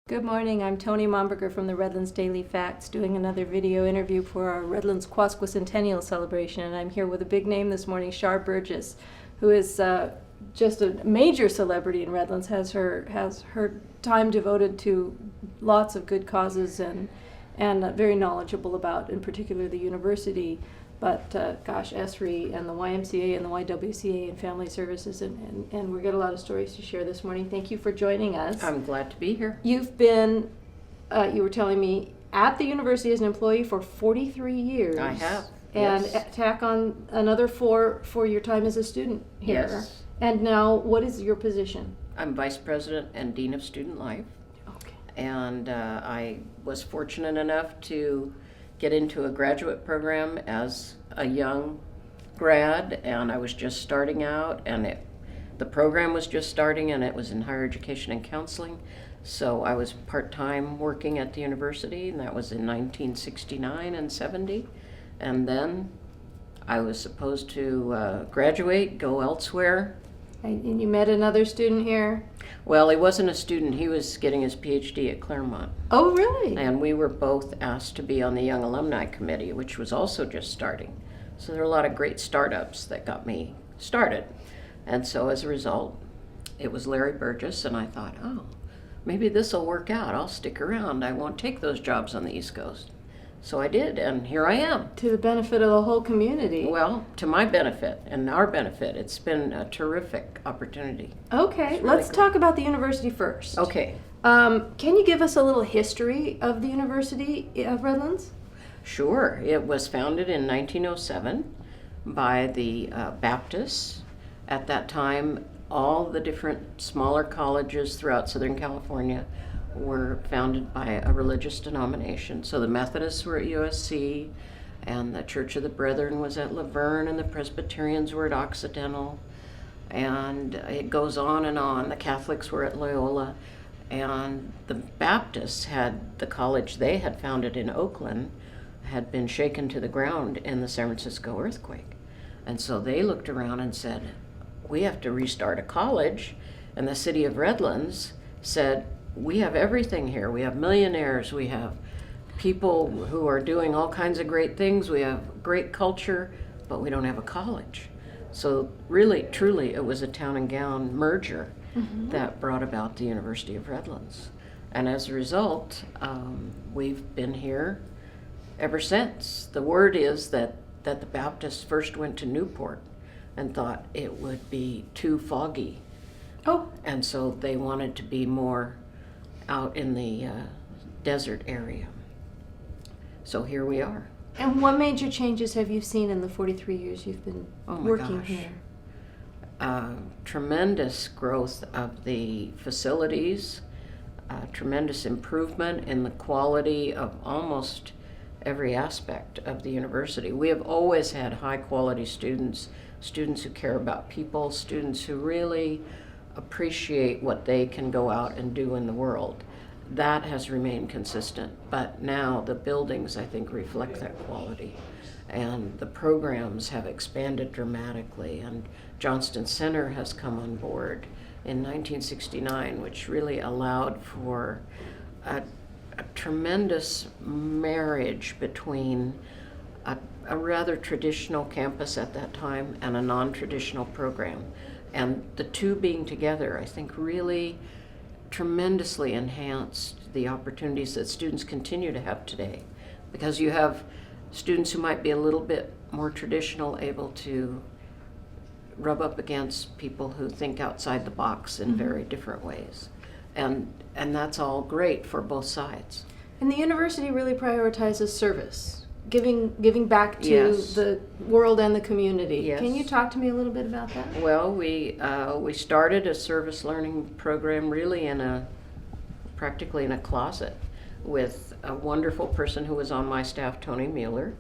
Good morning, I'm Tony Momberger from the Redlands Daily Facts doing another video interview for our Redlands Quasquicentennial celebration, and I'm here with a big name this morning, Char Burgess, who is just a major celebrity in Redlands, has her time devoted to lots of good causes and very knowledgeable about, in particular, the university. But gosh, ESRI and the YMCA and the YWCA and Family Services, and we've got a lot of stories to share this morning. Thank you for joining us. I'm glad to be here. You've been, you were telling me, at the university as an employee for 43 years. I have. And yes. tack on another four for your time as a student here. Yes. And now, what is your position? I'm Vice President and Dean of Student Life. Okay. And I was fortunate enough to get into a graduate program as a young grad, and I was just starting out, and the program was just starting, and it was in higher education and counseling. So I was part-time working at the university, and that was in 1969 and 70. And then I was supposed to graduate, go elsewhere. And you met another student here? Well, he wasn't a student. He was getting his PhD at Claremont. Oh, really? And we were both asked to be on the Young Alumni Committee, which was also just starting. So there were a lot of great startups that got me started. And so as a result, it was Larry Burgess, and I thought, oh, maybe this will work out. I'll stick around. I won't take those jobs on the East Coast. So I did, and here I am. To the benefit of the whole community. Well, to my benefit and our benefit, it's been a terrific opportunity. Okay, let's talk about the university first. Okay. Can you give us a little history of the University of Redlands? Sure. It was founded in 1907 by the Baptists. At that time, all the different smaller colleges throughout Southern California were founded by a religious denomination. So the Methodists were at USC, and the Church of the Brethren was at Laverne, and the Presbyterians were at Occidental, and it goes on and on. The Catholics were at Loyola, and the Baptists had the college they had founded in Oakland had been shaken to the ground in the San Francisco earthquake. And so they looked around and said, we have to restart a college. And the City of Redlands said, we have everything here. We have millionaires, we have people who are doing all kinds of great things, we have great culture, but we don't have a college. So really, truly, it was a town and gown merger that brought about the University of Redlands. And as a result, we've been here ever since. The word is that the Baptists first went to Newport and thought it would be too foggy. Oh. And so they wanted to be more out in the desert area. So here we are. And what major changes have you seen in the 43 years you've been working here? Tremendous growth of the facilities, tremendous improvement in the quality of almost every aspect of the university. We have always had high quality students, students who care about people, students who really appreciate what they can go out and do in the world. That has remained consistent, but now the buildings, I think, reflect that quality. And the programs have expanded dramatically, and Johnston Center has come on board in 1969, which really allowed for a tremendous marriage between a rather traditional campus at that time and a non-traditional program. And the two being together, I think, really tremendously enhanced the opportunities that students continue to have today. Because you have students who might be a little bit more traditional able to rub up against people who think outside the box in very different ways. And that's all great for both sides. And the university really prioritizes service, giving back to Yes. the world and the community. Yes. Can you talk to me a little bit about that? Well, we started a service learning program really practically in a closet with a wonderful person who was on my staff, Tony Mueller.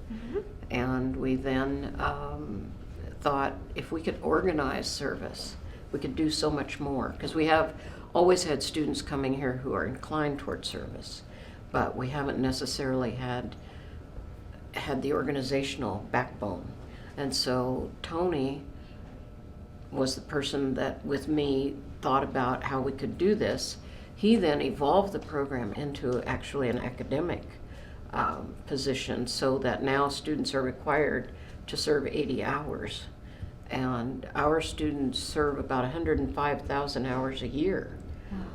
And we then thought if we could organize service, we could do so much more, because we have always had students coming here who are inclined toward service, but we haven't necessarily had the organizational backbone. And so Tony was the person that with me thought about how we could do this. He then evolved the program into actually an academic position, so that now students are required to serve 80 hours. And our students serve about 105,000 hours a year.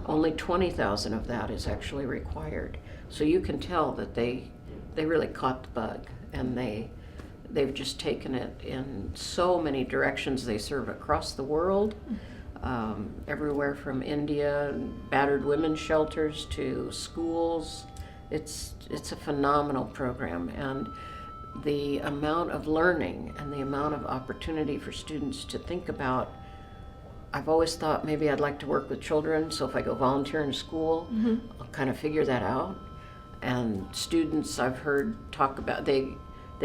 Only 20,000 of that is actually required. So you can tell that they really caught the bug, and they've just taken it in so many directions. They serve across the world, everywhere from India, battered women's shelters to schools. It's a phenomenal program, and the amount of learning and the amount of opportunity for students to think about. I've always thought maybe I'd like to work with children, so if I go volunteer in school, I'll kind of figure that out. And students I've heard talk about, they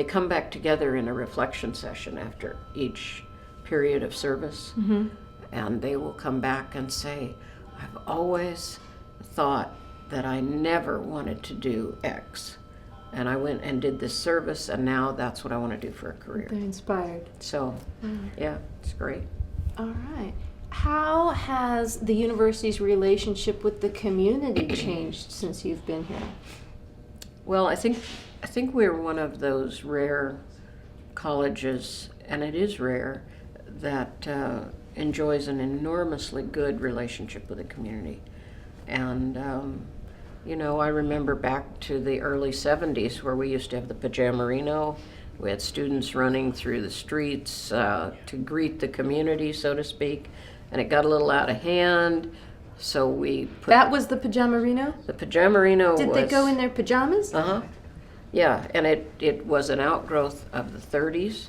come back together in a reflection session after each period of service, and they will come back and say, I've always thought that I never wanted to do X, and I went and did this service, and now that's what I want to do for a career. They're inspired. So, yeah, it's great. All right. How has the university's relationship with the community changed since you've been here? Well, I think we're one of those rare colleges, and it is rare, that enjoys an enormously good relationship with the community. And I remember back to the early 70s where we used to have the Pajamarino. We had students running through the streets to greet the community, so to speak, and it got a little out of hand. So we put... That was the Pajamarino? The Pajamarino was... Did they go in their pajamas? Uh-huh. Yeah, and it was an outgrowth of the 30s,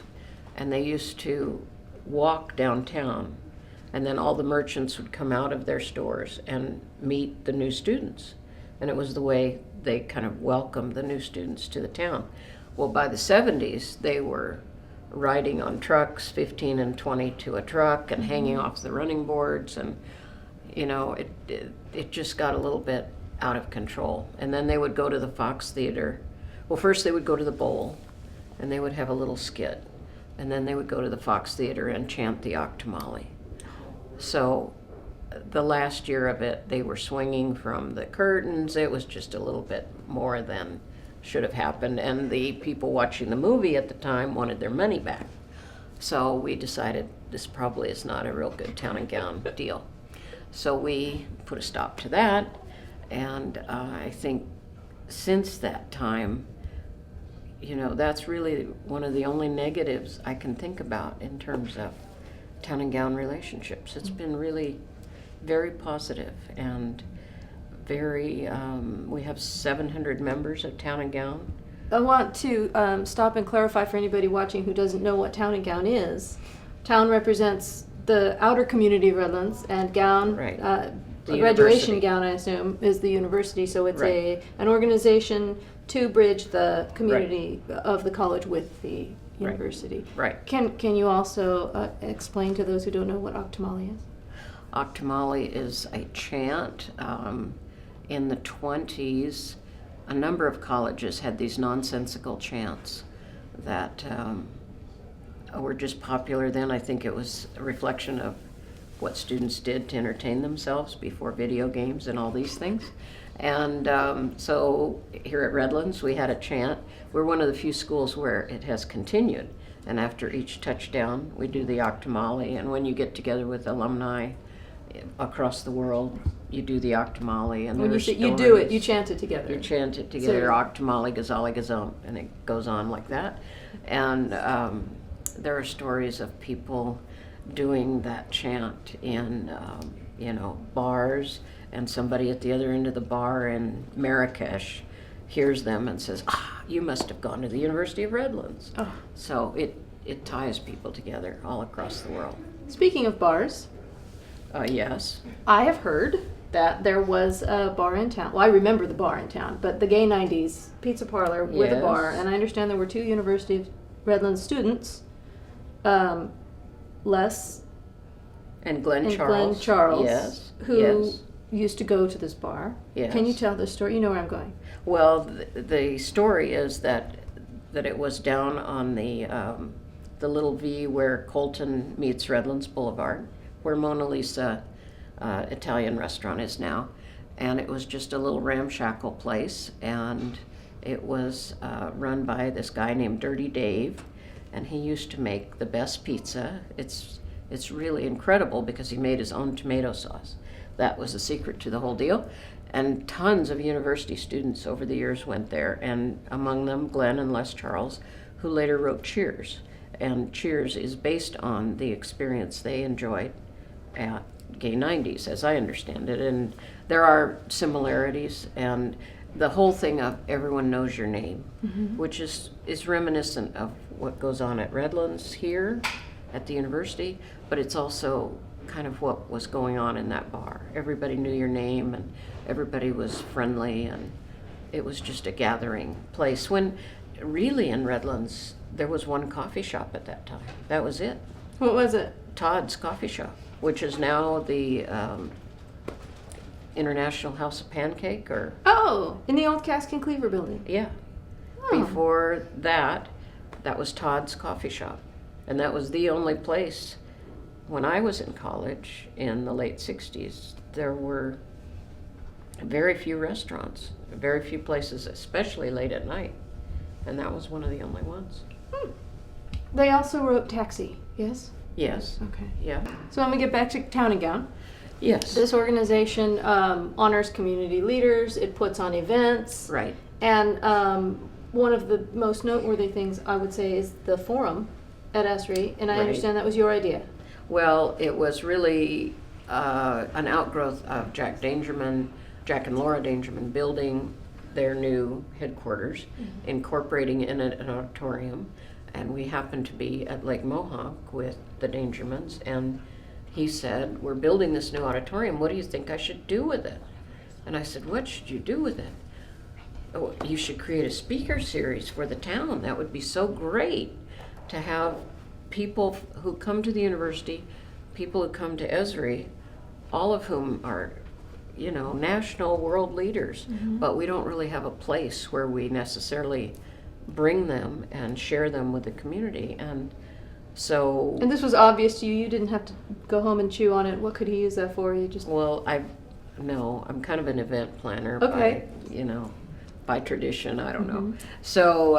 and they used to walk downtown, and then all the merchants would come out of their stores and meet the new students. And it was the way they kind of welcomed the new students to the town. Well, by the 70s, they were riding on trucks, 15 and 20 to a truck, and hanging off the running boards, and it just got a little bit out of control. And then they would go to the Fox Theater. Well, first they would go to the Bowl, and they would have a little skit, and then they would go to the Fox Theater and chant the Octomoli. So the last year of it, they were swinging from the curtains. It was just a little bit more than should have happened, and the people watching the movie at the time wanted their money back. So we decided this probably is not a real good town and gown deal. So we put a stop to that, and I think since that time, that's really one of the only negatives I can think about in terms of town and gown relationships. It's been really very positive, and very, we have 700 members of Town and Gown. I want to stop and clarify for anybody watching who doesn't know what Town and Gown is. Town represents the outer community of Redlands, and Gown, Right. The The graduation university. gown, I assume, is the university. So it's Right. an organization to bridge the community of the college with the university. Right. Can you also explain to those who don't know what Octomoli is? Octomoli is a chant. In the 20s, a number of colleges had these nonsensical chants that were just popular then. I think it was a reflection of what students did to entertain themselves before video games and all these things. And so here at Redlands, we had a chant. We're one of the few schools where it has continued. And after each touchdown, we do the Octomoli. And when you get together with alumni across the world, you do the Octomoli. And When there's you do it, stories. you chant it together. You chant it together, So- Octomoli, Gazali, Gazump, and it goes on like that. And there are stories of people doing that chant in, bars, and somebody at the other end of the bar in Marrakesh hears them and says, you must have gone to the University of Redlands. Oh. So it ties people together all across the world. Speaking of bars, Yes. I have heard that there was a bar in town. Well, I remember the bar in town, but the Gay 90s pizza parlor with a Yes. bar. And I understand there were two University of Redlands students, Les And Glenn and Charles. Glenn Charles, Yes. who Yes. used to go to this bar. Yes. Can you tell the story? You know where I'm going. Well, the story is that it was down on the little V where Colton meets Redlands Boulevard, where Mona Lisa Italian restaurant is now. and it was just a little ramshackle place, and it was run by this guy named Dirty Dave, and he used to make the best pizza. It's really incredible because he made his own tomato sauce. That was the secret to the whole deal. And tons of university students over the years went there, and among them Glenn and Les Charles, who later wrote Cheers. And Cheers is based on the experience they enjoyed at Gay 90s, as I understand it. And there are similarities, and the whole thing of everyone knows your name, which is reminiscent of what goes on at Redlands here at the university, but it's also kind of what was going on in that bar. Everybody knew your name, and everybody was friendly, and it was just a gathering place. When really in Redlands, there was one coffee shop at that time. That was it. What was it? Todd's Coffee Shop, which is now the International House of Pancake, or Oh, in the old Cask and Cleaver building. yeah. Oh. Before that, that was Todd's Coffee Shop, and that was the only place. When I was in college in the late 60s, there were very few restaurants, very few places, especially late at night, and that was one of the only ones. They also wrote Taxi, yes? Yes. Okay. Yeah. So I'm going to get back to Town and Gown. Yes. This organization honors community leaders. It puts on events. Right. And one of the most noteworthy things I would say is the forum at Esri, and I Right. understand that was your idea. Well, it was really an outgrowth of Jack and Laura Dangerman building their new headquarters, incorporating in it an auditorium, and we happened to be at Lake Mohawk with the Dangermans, and he said, "We're building this new auditorium, what do you think I should do with it?" And I said, "What should you do with it?" "Oh, you should create a speaker series for the town. That would be so great to have people who come to the university, people who come to Esri, all of whom are, national world leaders, but we don't really have a place where we necessarily bring them and share them with the community." And so, And this was obvious to you. You didn't have to go home and chew on it. What could he use that for? You just well, I'm kind of an event planner Okay. by tradition, I don't know. So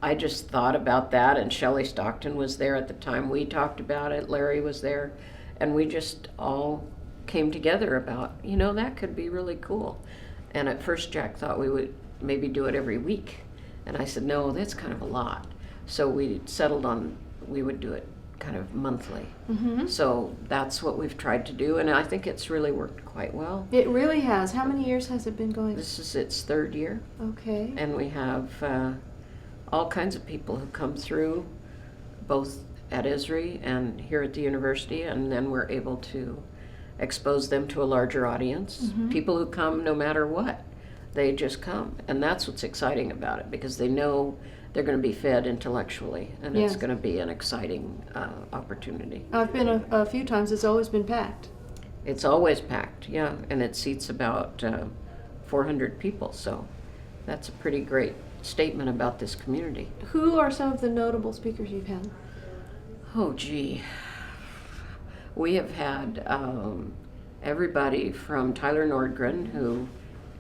I just thought about that, and Shelley Stockton was there at the time we talked about it, Larry was there, and we just all came together about, that could be really cool. And at first Jack thought we would maybe do it every week, and I said, no, that's kind of a lot. So we settled on we would do it kind of monthly. So that's what we've tried to do, and I think it's really worked quite well. It really has. How many years has it been going? This is its third year, Okay. and we have all kinds of people who come through, both at Esri and here at the university, and then we're able to expose them to a larger audience. People who come no matter what, they just come, and that's what's exciting about it, because they know they're going to be fed intellectually, and Yes. it's going to be an exciting opportunity. I've been a few times. It's always been packed. It's always packed, yeah, and it seats about 400 people, so that's a pretty great statement about this community. Who are some of the notable speakers you've had? Oh, gee. We have had everybody from Tyler Nordgren, who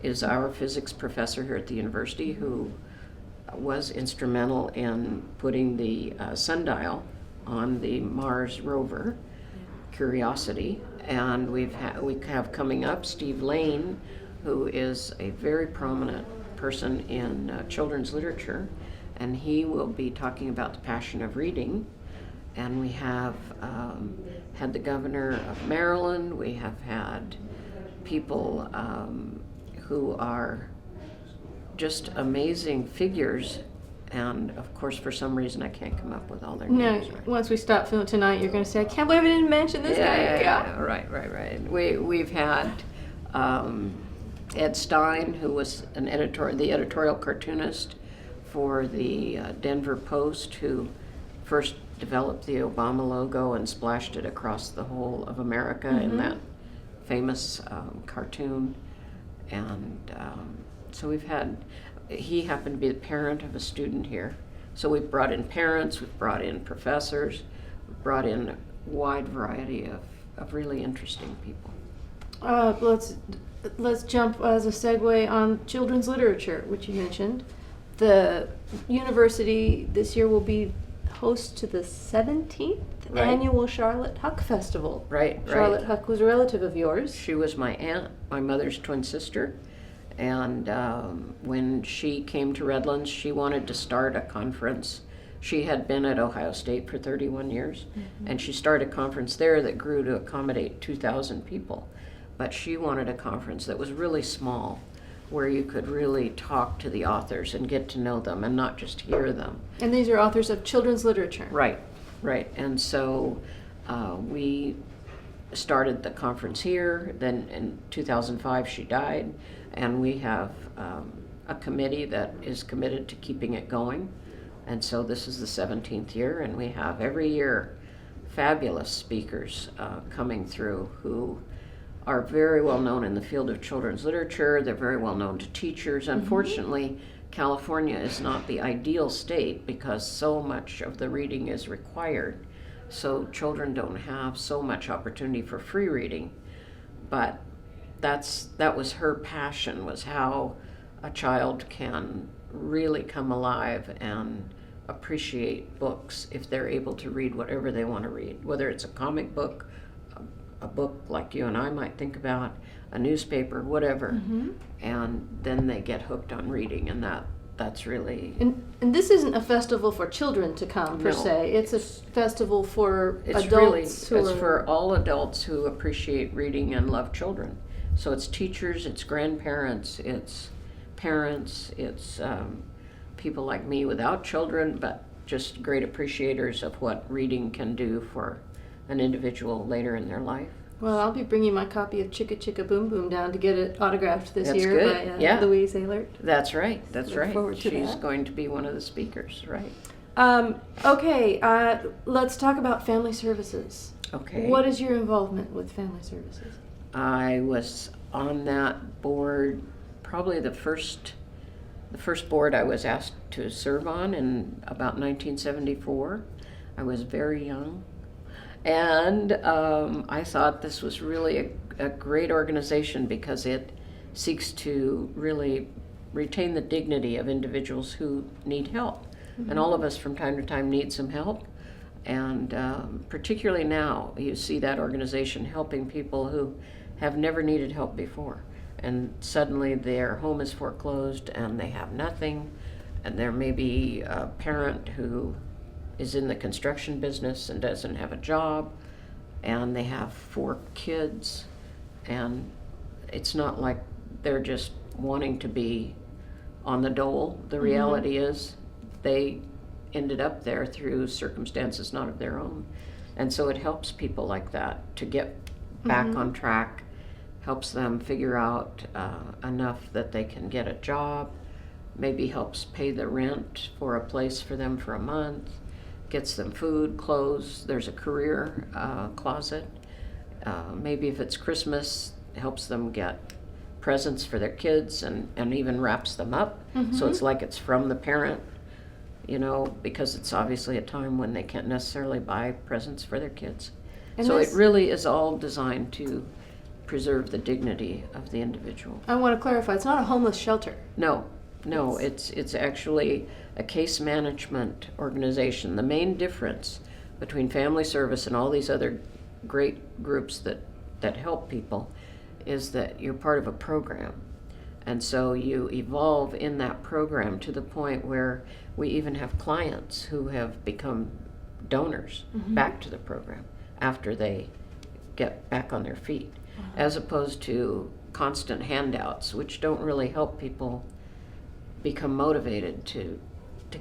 is our physics professor here at the university, who was instrumental in putting the sundial on the Mars rover, Curiosity. And we have coming up Steve Lane, who is a very prominent person in children's literature, and he will be talking about the passion of reading. And we have had the governor of Maryland. We have had people who are just amazing figures, and of course, for some reason, I can't come up with all their No, names. Right? once we stop filming tonight, you're going to say, I can't believe I didn't mention this guy. Yeah, right. We've had Ed Stein, who was the editorial cartoonist for the Denver Post, who first developed the Obama logo and splashed it across the whole of America in that famous cartoon. And so he happened to be the parent of a student here. So we've brought in parents, we've brought in professors, we've brought in a wide variety of really interesting people. Let's jump as a segue on children's literature, which you mentioned. The university this year will be host to the 17th Right. annual Charlotte Huck Festival. Right, Charlotte right. Huck was a relative of yours. She was my aunt, my mother's twin sister. And when she came to Redlands, she wanted to start a conference. She had been at Ohio State for 31 years, and she started a conference there that grew to accommodate 2,000 people. But she wanted a conference that was really small, where you could really talk to the authors and get to know them and not just hear them. And these are authors of children's literature. Right, right. And so we started the conference here. Then in 2005 she died, and we have a committee that is committed to keeping it going. And so this is the 17th year, and we have every year fabulous speakers coming through who are very well known in the field of children's literature. They're very well known to teachers. Unfortunately, California is not the ideal state because so much of the reading is required. So children don't have so much opportunity for free reading. But that was her passion, was how a child can really come alive and appreciate books if they're able to read whatever they want to read, whether it's a comic book, a book like you and I might think about, a newspaper, whatever. And then they get hooked on reading, and that's really... And this isn't a festival for children to come, per No. se. It's a festival for It's adults really, it's for all adults who appreciate reading and love children. So it's teachers, it's grandparents, it's parents, it's people like me without children, but just great appreciators of what reading can do for an individual later in their life. Well, I'll be bringing my copy of Chicka Chicka Boom Boom down to get it autographed this That's year good. by Yeah. Louise Ehlert. That's right, that's Look right. forward to She's that. going to be one of the speakers, right? Okay, let's talk about family services. Okay. What is your involvement with family services? I was on that board, probably the first board I was asked to serve on in about 1974. I was very young. And I thought this was really a great organization because it seeks to really retain the dignity of individuals who need help. And all of us from time to time need some help. And particularly now, you see that organization helping people who have never needed help before. And suddenly their home is foreclosed and they have nothing. And there may be a parent who is in the construction business and doesn't have a job, and they have 4 kids, and it's not like they're just wanting to be on the dole. The reality is they ended up there through circumstances not of their own. And so it helps people like that to get back on track, helps them figure out enough that they can get a job, maybe helps pay the rent for a place for them for a month, gets them food, clothes. There's a career closet. Maybe if it's Christmas, helps them get presents for their kids and even wraps them up. So it's like it's from the parent, you know, because it's obviously a time when they can't necessarily buy presents for their kids. And So this- it really is all designed to preserve the dignity of the individual. I want to clarify, it's not a homeless shelter. No, it's actually a case management organization. The main difference between family service and all these other great groups that help people is that you're part of a program. And so you evolve in that program to the point where we even have clients who have become donors back to the program after they get back on their feet, as opposed to constant handouts, which don't really help people become motivated to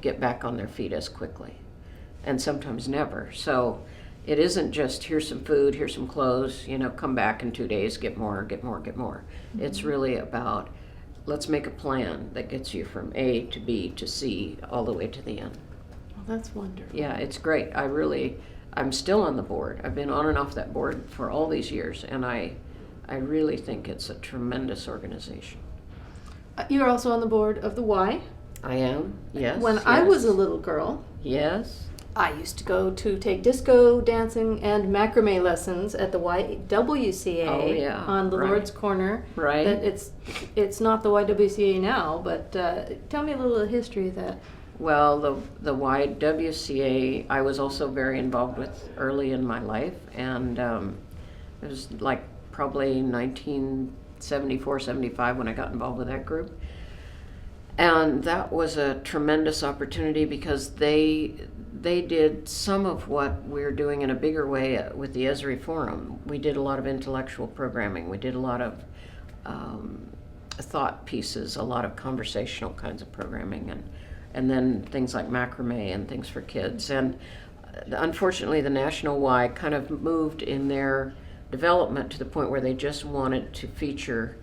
get back on their feet as quickly, and sometimes never. So it isn't just here's some food, here's some clothes, you know, come back in 2 days, get more, get more, get more. It's really about, let's make a plan that gets you from A to B to C all the way to the end. Well, that's wonderful. Yeah, it's great. I'm still on the board. I've been on and off that board for all these years, and I really think it's a tremendous organization. You're also on the board of the Y. I am, yes. When I yes. was a little girl, Yes. I used to go to take disco dancing and macrame lessons at the YWCA on the right. Lord's Corner. Right. That it's not the YWCA now, but tell me a little history of that. Well, the YWCA I was also very involved with early in my life, and it was like probably 1974, 75 when I got involved with that group. And that was a tremendous opportunity because they did some of what we're doing in a bigger way with the Esri Forum. We did a lot of intellectual programming. We did a lot of thought pieces, a lot of conversational kinds of programming, and then things like macrame and things for kids. And unfortunately, the National Y kind of moved in their development to the point where they just wanted to feature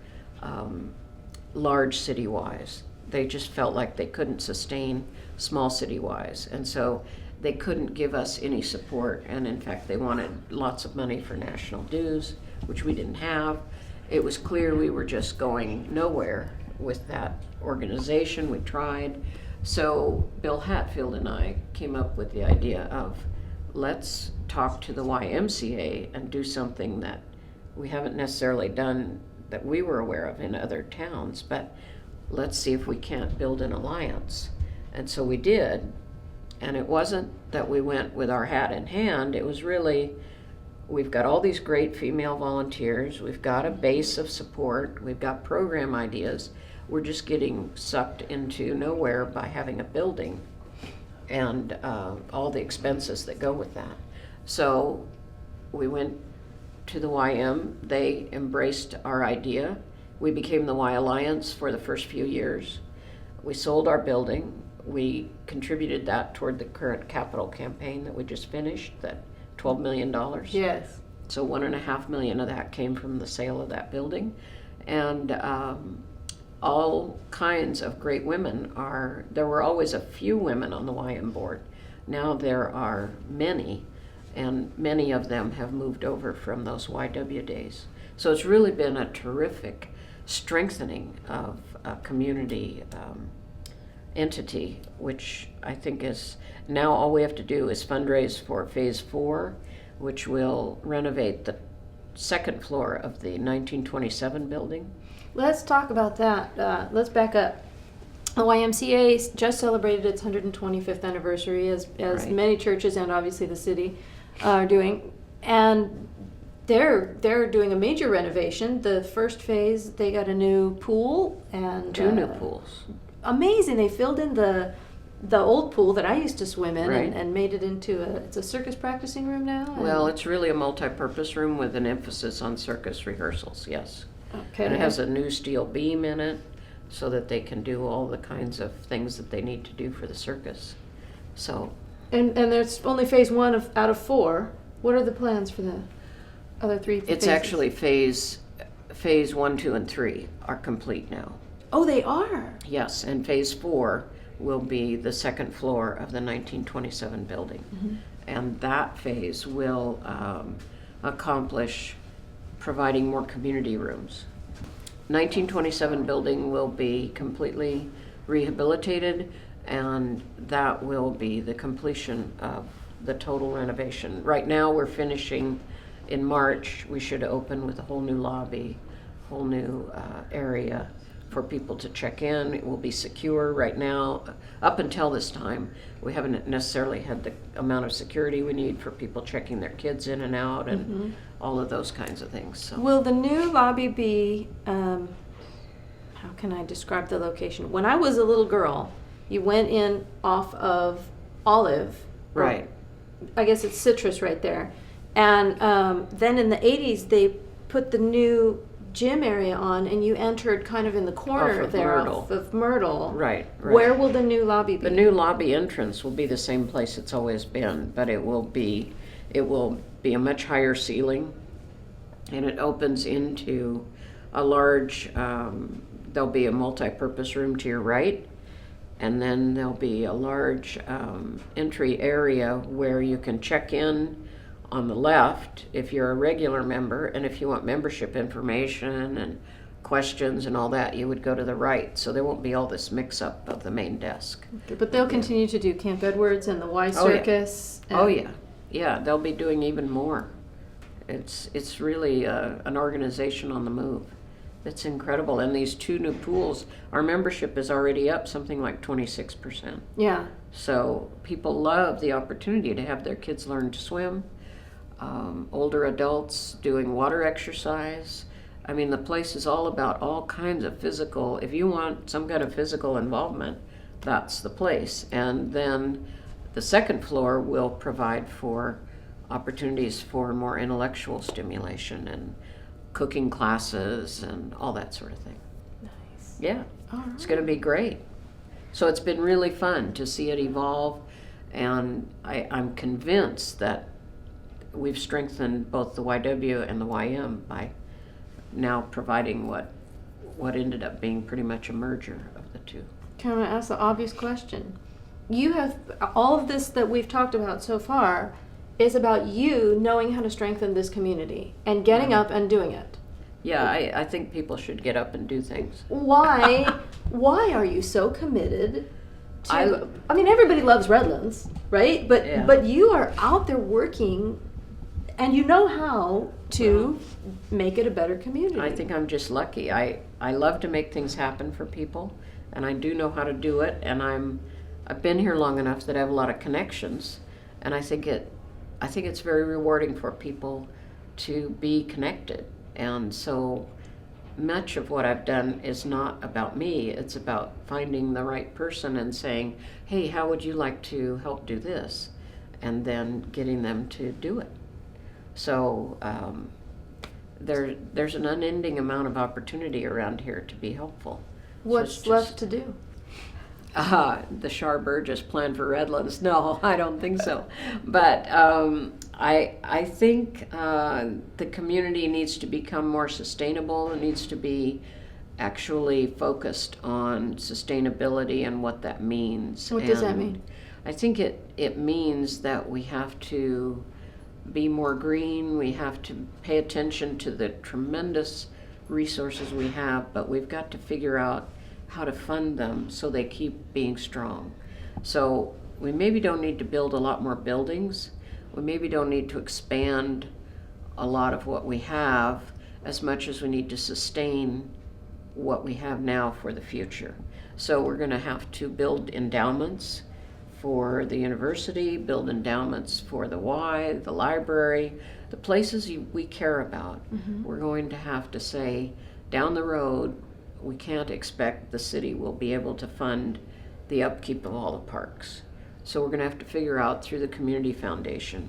large city Ys. They just felt like they couldn't sustain small city Ys, and so they couldn't give us any support. And in fact, they wanted lots of money for national dues, which we didn't have. It was clear we were just going nowhere with that organization. We tried. So Bill Hatfield and I came up with the idea of, let's talk to the YMCA and do something that we haven't necessarily done that we were aware of in other towns, but let's see if we can't build an alliance. And so we did. And it wasn't that we went with our hat in hand. It was really, we've got all these great female volunteers. We've got a base of support. We've got program ideas. We're just getting sucked into nowhere by having a building and all the expenses that go with that. So we went to the YM. They embraced our idea. We became the Y Alliance for the first few years. We sold our building. We contributed that toward the current capital campaign that we just finished, that $12 million. Yes. So $1.5 million of that came from the sale of that building. And all kinds of great women there were always a few women on the YM board. Now there are many, and many of them have moved over from those YW days. So it's really been a terrific strengthening of a community entity, which I think is now all we have to do is fundraise for phase 4, which will renovate the second floor of the 1927 building. Let's talk about that. Let's back up. The YMCA just celebrated its 125th anniversary, as Right. many churches and obviously the city are doing. And they're doing a major renovation. The first phase, they got a new pool and 2 new pools. Amazing. They filled in the old pool that I used to swim in, Right. and made it into it's a circus practicing room now. Well, it's really a multi-purpose room with an emphasis on circus rehearsals, yes. Okay. And it has a new steel beam in it so that they can do all the kinds of things that they need to do for the circus. So, And there's only phase 1 out of 4. What are the plans for the other 3 phases? it's actually phase 1, 2, and 3 are complete now. Oh, they are. Yes, and phase 4 will be the second floor of the 1927 building. Mm-hmm. And that phase will accomplish providing more community rooms. 1927 building will be completely rehabilitated, and that will be the completion of the total renovation. Right now we're finishing in March. We should open with a whole new lobby, whole new area for people to check in. It will be secure. Right now, up until this time, we haven't necessarily had the amount of security we need for people checking their kids in and out and all of those kinds of things. So. Will the new lobby be, how can I describe the location? When I was a little girl, you went in off of Olive. Right. I guess it's Citrus right there. And then in the 80s, they put the new gym area on, and you entered kind of in the corner off of Myrtle. Right. Where will the new lobby be? The new lobby entrance will be the same place it's always been, but it will be a much higher ceiling, and it opens into a large, there'll be a multi-purpose room to your right, and then there'll be a large entry area where you can check in on the left if you're a regular member, and if you want membership information and questions and all that, you would go to the right. So there won't be all this mix-up of the main desk. Okay, but they'll continue to do Camp Edwards and the Y Oh, yeah. Circus. Oh, yeah. Yeah, they'll be doing even more. It's really an organization on the move. It's incredible. And these 2 new pools, our membership is already up something like 26%. Yeah. So people love the opportunity to have their kids learn to swim. Older adults doing water exercise. I mean, the place is all about all kinds of physical. If you want some kind of physical involvement, that's the place. And then the 2nd floor will provide for opportunities for more intellectual stimulation and cooking classes and all that sort of thing. Nice. Yeah, All right. it's going to be great. So it's been really fun to see it evolve, and I'm convinced that we've strengthened both the YW and the YM by now providing what ended up being pretty much a merger of the 2. Can I ask the obvious question? You have all of this that we've talked about so far is about you knowing how to strengthen this community and getting up and doing it. Yeah, I think people should get up and do things. Why are you so committed to I mean, everybody loves Redlands, right? But Yeah. but you are out there working and you know how to make it a better community. I think I'm just lucky. I love to make things happen for people, and I do know how to do it, and I've been here long enough that I have a lot of connections, and I think it's very rewarding for people to be connected. And so much of what I've done is not about me. It's about finding the right person and saying, hey, how would you like to help do this? And then getting them to do it. So there's an unending amount of opportunity around here to be helpful. What's left to do? The Char Burgess plan for Redlands. No, I don't think so. But I think the community needs to become more sustainable. It needs to be actually focused on sustainability and what that means. What does that mean? I think it means that we have to be more green. We have to pay attention to the tremendous resources we have, but we've got to figure out how to fund them so they keep being strong. So we maybe don't need to build a lot more buildings. We maybe don't need to expand a lot of what we have as much as we need to sustain what we have now for the future. So we're going to have to build endowments for the university, build endowments for the Y, the library, the places we care about. Mm-hmm. We're going to have to say, down the road, we can't expect the city will be able to fund the upkeep of all the parks. So we're going to have to figure out through the community foundation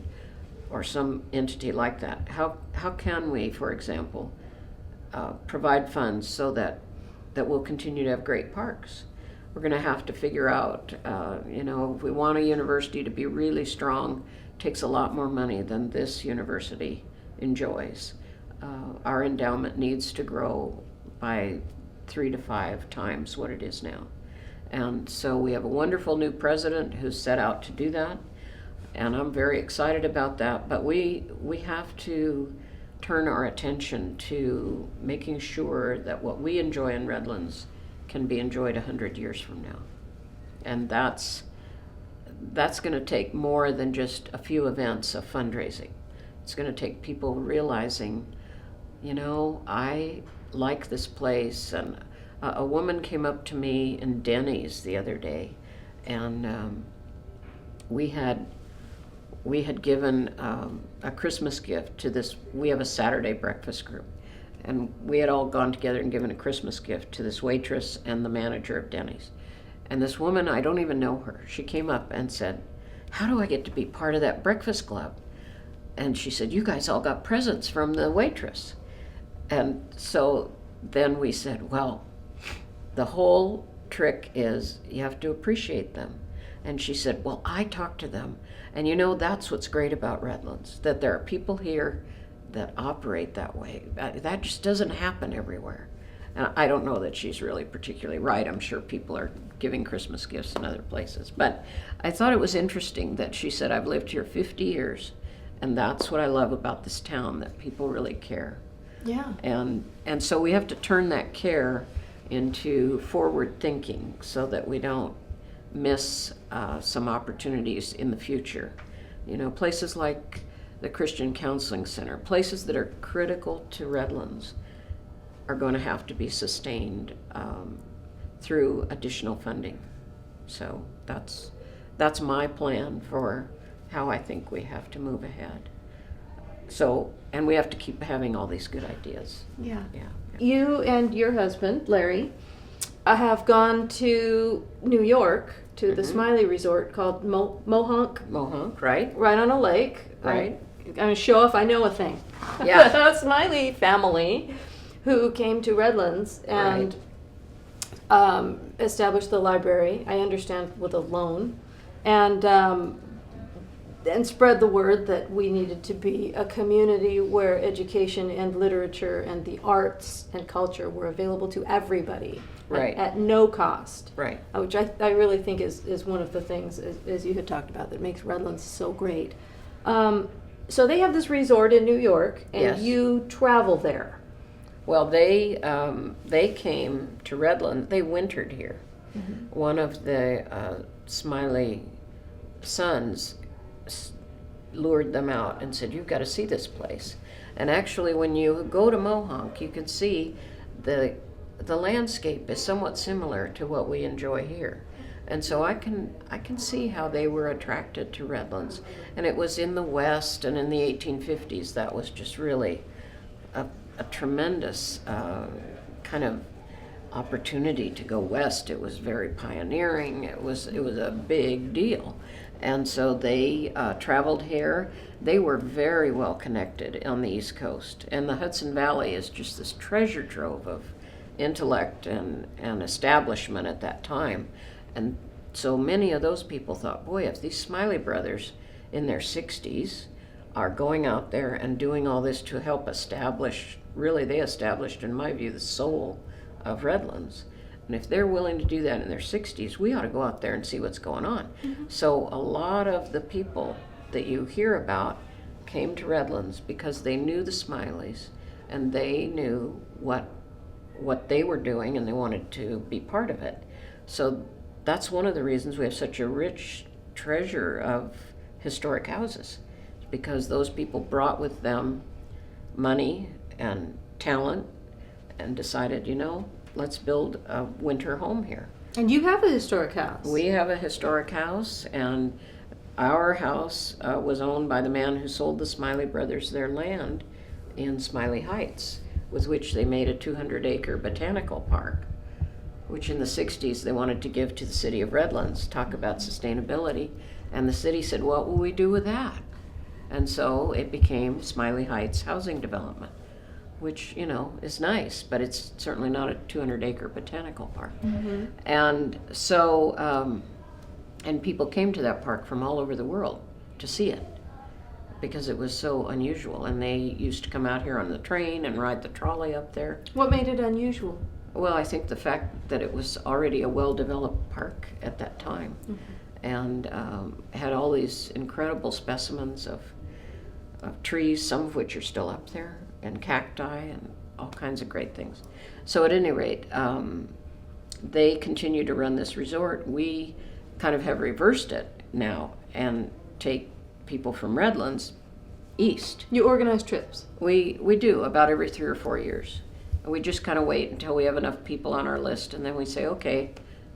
or some entity like that, how can we, for example, provide funds so that we'll continue to have great parks. We're going to have to figure out, if we want a university to be really strong, it takes a lot more money than this university enjoys. Our endowment needs to grow by 3 to 5 times what it is now. And so we have a wonderful new president who's set out to do that, and I'm very excited about that. But we have to turn our attention to making sure that what we enjoy in Redlands can be enjoyed 100 years from now. And that's going to take more than just a few events of fundraising. It's going to take people realizing, I like this place. And a woman came up to me in Denny's the other day, and we had given a Christmas gift to this. We have a Saturday breakfast group, and we had all gone together and given a Christmas gift to this waitress and the manager of Denny's. And this woman, I don't even know her, she came up and said, "How do I get to be part of that breakfast club?" And she said, "You guys all got presents from the waitress." And so then we said, well, the whole trick is you have to appreciate them. And she said, well, I talked to them. And that's what's great about Redlands, that there are people here that operate that way. That just doesn't happen everywhere. And I don't know that she's really particularly right. I'm sure people are giving Christmas gifts in other places. But I thought it was interesting that she said, I've lived here 50 years, and that's what I love about this town, that people really care. Yeah. And so we have to turn that care into forward thinking so that we don't miss some opportunities in the future. You know, places like the Christian Counseling Center, places that are critical to Redlands, are going to have to be sustained through additional funding. So that's my plan for how I think we have to move ahead. So, and we have to keep having all these good ideas. Yeah. Yeah. You and your husband, Larry, have gone to New York to the Smiley resort called Mohonk. Mohonk, right? Right on a lake. Right. I'm going to show off I know a thing. Yeah. A Smiley family who came to Redlands and established the library, I understand, with a loan, and spread the word that we needed to be a community where education and literature and the arts and culture were available to everybody Right. at no cost. Right. Which I really think is one of the things, as you had talked about, that makes Redlands so great. So they have this resort in New York, and Yes. you travel there. Well, they came to Redlands. They wintered here. One of the Smiley sons lured them out and said, "You've got to see this place." And actually, when you go to Mohonk, you can see the landscape is somewhat similar to what we enjoy here. And so I can see how they were attracted to Redlands. And it was in the West, and in the 1850s, that was just really a tremendous kind of opportunity to go west. It was very pioneering. It was a big deal. And so they traveled here. They were very well connected on the East Coast. And the Hudson Valley is just this treasure trove of intellect and establishment at that time. And so many of those people thought, boy, if these Smiley brothers in their 60s are going out there and doing all this to help establish, really they established, in my view, the soul of Redlands. And if they're willing to do that in their 60s, we ought to go out there and see what's going on. So a lot of the people that you hear about came to Redlands because they knew the Smileys and they knew what they were doing and they wanted to be part of it. So that's one of the reasons we have such a rich treasure of historic houses, because those people brought with them money and talent and decided, let's build a winter home here. And you have a historic house. We have a historic house, and our house was owned by the man who sold the Smiley brothers their land in Smiley Heights, with which they made a 200-acre botanical park, which in the 60s they wanted to give to the City of Redlands. Talk about sustainability. And the city said, what will we do with that? And so it became Smiley Heights Housing Development, which, is nice, but it's certainly not a 200-acre botanical park. And so, and people came to that park from all over the world to see it because it was so unusual. And they used to come out here on the train and ride the trolley up there. What made it unusual? Well, I think the fact that it was already a well-developed park at that time, and had all these incredible specimens of trees, some of which are still up there, and cacti, and all kinds of great things. So at any rate, they continue to run this resort. We kind of have reversed it now and take people from Redlands east. You organize trips. We do about every 3 or 4 years. We just kind of wait until we have enough people on our list, and then we say, okay,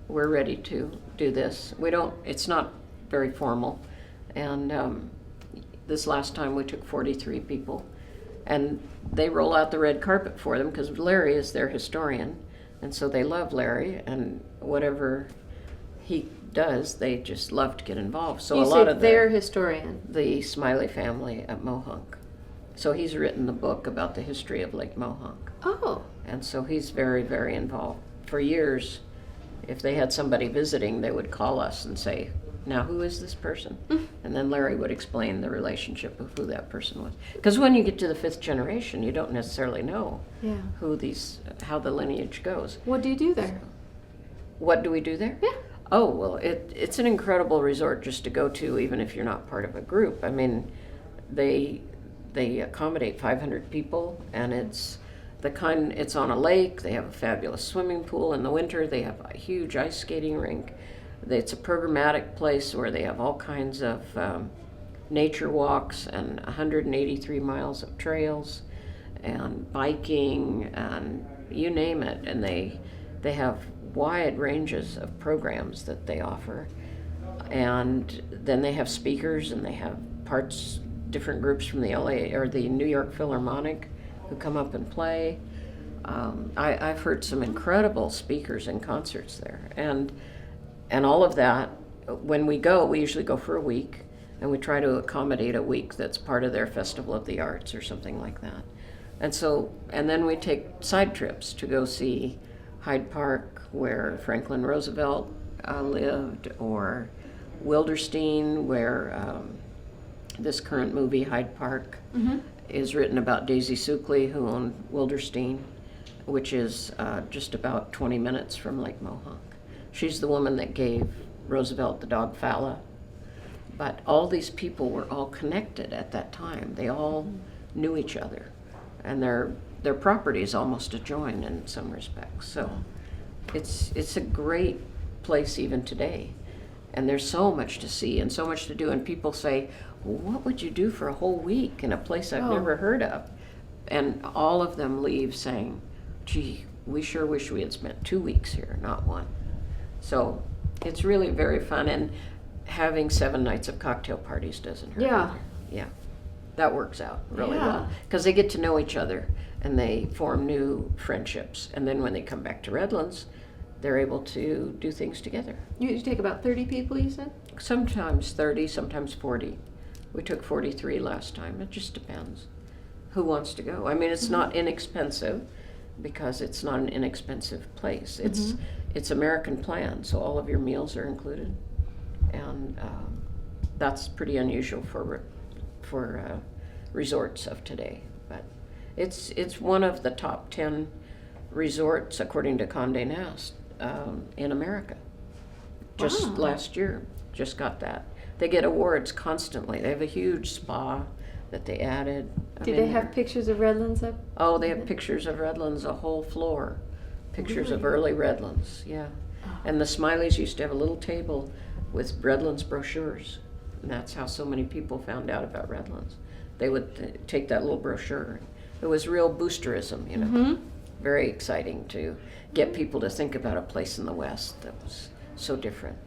we're ready to do this. It's not very formal. And this last time we took 43 people, and they roll out the red carpet for them because Larry is their historian, and so they love Larry, and whatever he does, they just love to get involved. So you a lot of their historian. The Smiley family at Mohonk. So he's written the book about the history of Lake Mohonk. Oh. And so he's very, very involved. For years, if they had somebody visiting, they would call us and say, now who is this person? And then Larry would explain the relationship of who that person was. Because when you get to the 5th generation, you don't necessarily know how the lineage goes. What do you do there? What do we do there? Yeah. Oh, well, it's an incredible resort just to go to, even if you're not part of a group. I mean, they they accommodate 500 people, and it's on a lake. They have a fabulous swimming pool. In the winter, they have a huge ice skating rink. It's a programmatic place where they have all kinds of nature walks and 183 miles of trails and biking and you name it. And they have wide ranges of programs that they offer. And then they have speakers, and they have different groups from the LA or the New York Philharmonic who come up and play. I've heard some incredible speakers and concerts there, and all of that. When we go, we usually go for a week, and we try to accommodate a week that's part of their Festival of the Arts or something like that. And then we take side trips to go see Hyde Park, where Franklin Roosevelt lived, or Wilderstein, where this current movie, Hyde Park, is written about Daisy Suckley, who owned Wilderstein, which is just about 20 minutes from Lake Mohawk. She's the woman that gave Roosevelt the dog Fala. But all these people were all connected at that time. They all knew each other, and their properties almost adjoin in some respects. So it's a great place even today. And there's so much to see and so much to do. And people say, well, what would you do for a whole week in a place I've never heard of? And all of them leave saying, gee, we sure wish we had spent 2 weeks here, not one. So it's really very fun. And having 7 nights of cocktail parties doesn't hurt. Yeah. Either. Yeah. That works out really well. Because they get to know each other and they form new friendships. And then when they come back to Redlands, they're able to do things together. You take about 30 people, you said? Sometimes 30, sometimes 40. We took 43 last time. It just depends who wants to go. I mean, it's not inexpensive, because it's not an inexpensive place. It's American plan, so all of your meals are included. And that's pretty unusual for resorts of today. But it's one of the top 10 resorts, according to Condé Nast, in America. Just last year, just got that. They get awards constantly. They have a huge spa that they added. Do they have pictures of Redlands up? Oh, they have pictures of Redlands, a whole floor. Pictures of early Redlands, yeah. And the Smileys used to have a little table with Redlands brochures. And that's how so many people found out about Redlands. They would take that little brochure. It was real boosterism, you know. Very exciting to get people to think about a place in the West that was so different.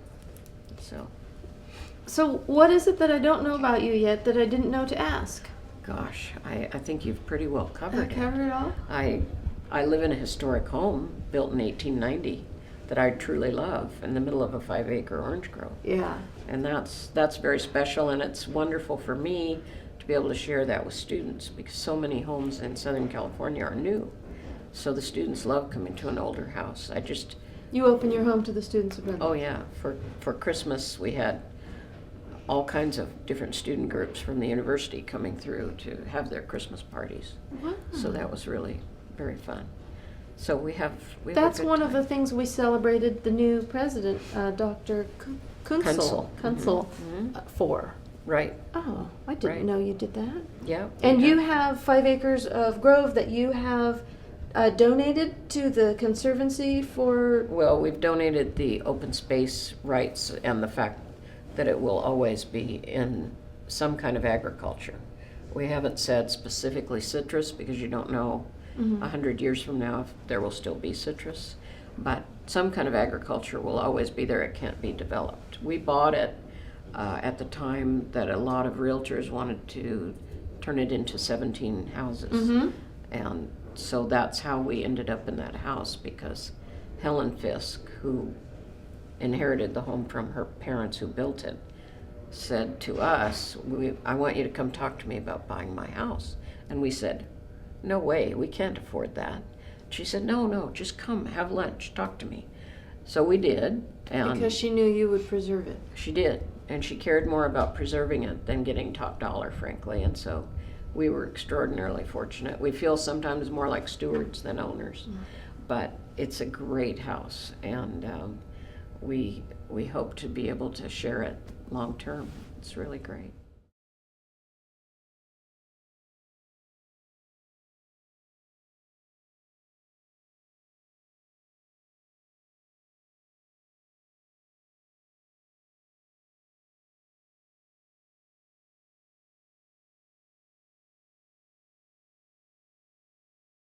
So what is it that I don't know about you yet that I didn't know to ask? Gosh, I think you've pretty well covered it. Covered it all? I live in a historic home built in 1890 that I truly love, in the middle of a 5-acre orange grove. Yeah. And that's very special, and it's wonderful for me to be able to share that with students, because so many homes in Southern California are new. So the students love coming to an older house. You open your home to the students of Redlands? Oh yeah, for Christmas we had all kinds of different student groups from the university coming through to have their Christmas parties. Wow. So that was really very fun. So we have That's a good one time. of the things we celebrated the new president, Dr. Kunsel, for. Right. Oh, I didn't Right. know you did that. Yeah. And you have 5 acres of grove that you have donated to the Conservancy for... Well, we've donated the open space rights and the fact that it will always be in some kind of agriculture. We haven't said specifically citrus, because you don't know 100 years from now if there will still be citrus, but some kind of agriculture will always be there. It can't be developed. We bought it at the time that a lot of realtors wanted to turn it into 17 houses. And so that's how we ended up in that house, because Helen Fisk, who inherited the home from her parents who built it, said to us, I want you to come talk to me about buying my house. And we said, no way, we can't afford that. She said, no, just come, have lunch, talk to me. So we did. And because she knew you would preserve it. She did, and she cared more about preserving it than getting top dollar, frankly, and so we were extraordinarily fortunate. We feel sometimes more like stewards than owners, but it's a great house, and we hope to be able to share it long term. It's really great.